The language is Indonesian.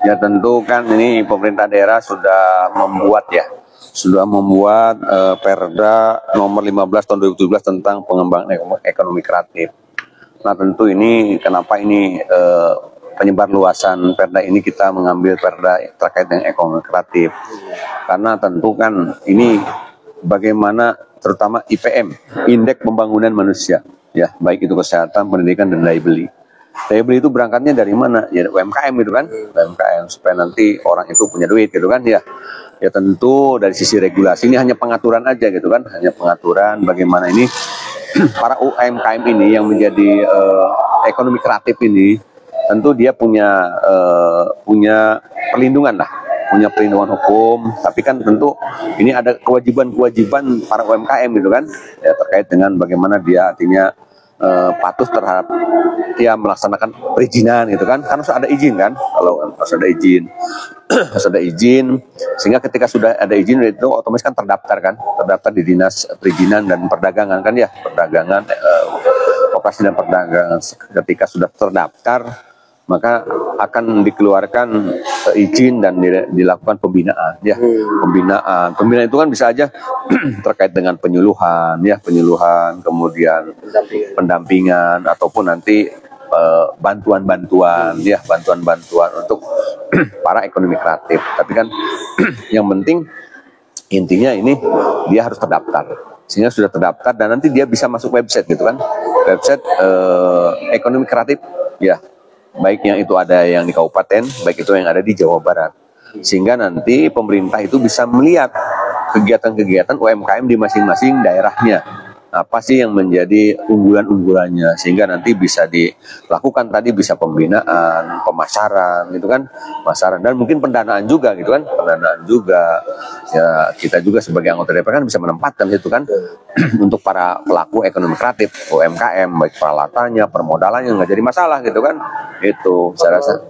Ya tentu kan ini pemerintah daerah sudah membuat Perda nomor 15 tahun 2017 tentang pengembangan ekonomi kreatif. Nah tentu ini kenapa ini penyebar luasan Perda ini kita mengambil Perda terkait dengan ekonomi kreatif. Karena tentu kan ini bagaimana terutama IPM, Indeks Pembangunan Manusia, ya baik itu kesehatan, pendidikan dan daya beli. Daya beli itu berangkatnya dari mana? Ya UMKM gitu kan, UMKM supaya nanti orang itu punya duit gitu kan ya. Ya tentu dari sisi regulasi ini hanya pengaturan aja gitu kan, hanya pengaturan bagaimana ini para UMKM ini yang menjadi ekonomi kreatif ini tentu dia punya perlindungan lah, punya perlindungan hukum. Tapi kan tentu ini ada kewajiban-kewajiban para UMKM gitu kan, ya terkait dengan bagaimana dia artinya patuh terhadap dia melaksanakan perizinan gitu kan harus ada izin kan, kalau harus ada izin harus ada izin, sehingga ketika sudah ada izin itu otomatis kan terdaftar di Dinas Perizinan dan Perdagangan kan ya, perdagangan operasi dan perdagangan. Ketika sudah terdaftar maka akan dikeluarkan izin dan dilakukan pembinaan ya. Pembinaan itu kan bisa aja terkait dengan penyuluhan, kemudian pendampingan ataupun nanti bantuan-bantuan untuk para ekonomi kreatif. Tapi kan yang penting intinya ini dia harus terdaftar, sehingga sudah terdaftar dan nanti dia bisa masuk website gitu kan, website ekonomi kreatif ya, baik yang itu ada yang di kabupaten, baik itu yang ada di Jawa Barat, sehingga nanti pemerintah itu bisa melihat kegiatan-kegiatan UMKM di masing-masing daerahnya, apa sih yang menjadi unggulan-unggulannya, sehingga nanti bisa dilakukan tadi, bisa pembinaan, pemasaran gitu kan, pemasaran dan mungkin pendanaan juga gitu kan, pendanaan juga ya. Kita juga sebagai anggota DPR kan bisa menempatkan itu kan untuk para pelaku ekonomi kreatif UMKM, baik peralatannya, permodalannya nggak jadi masalah gitu kan, itu saya rasa.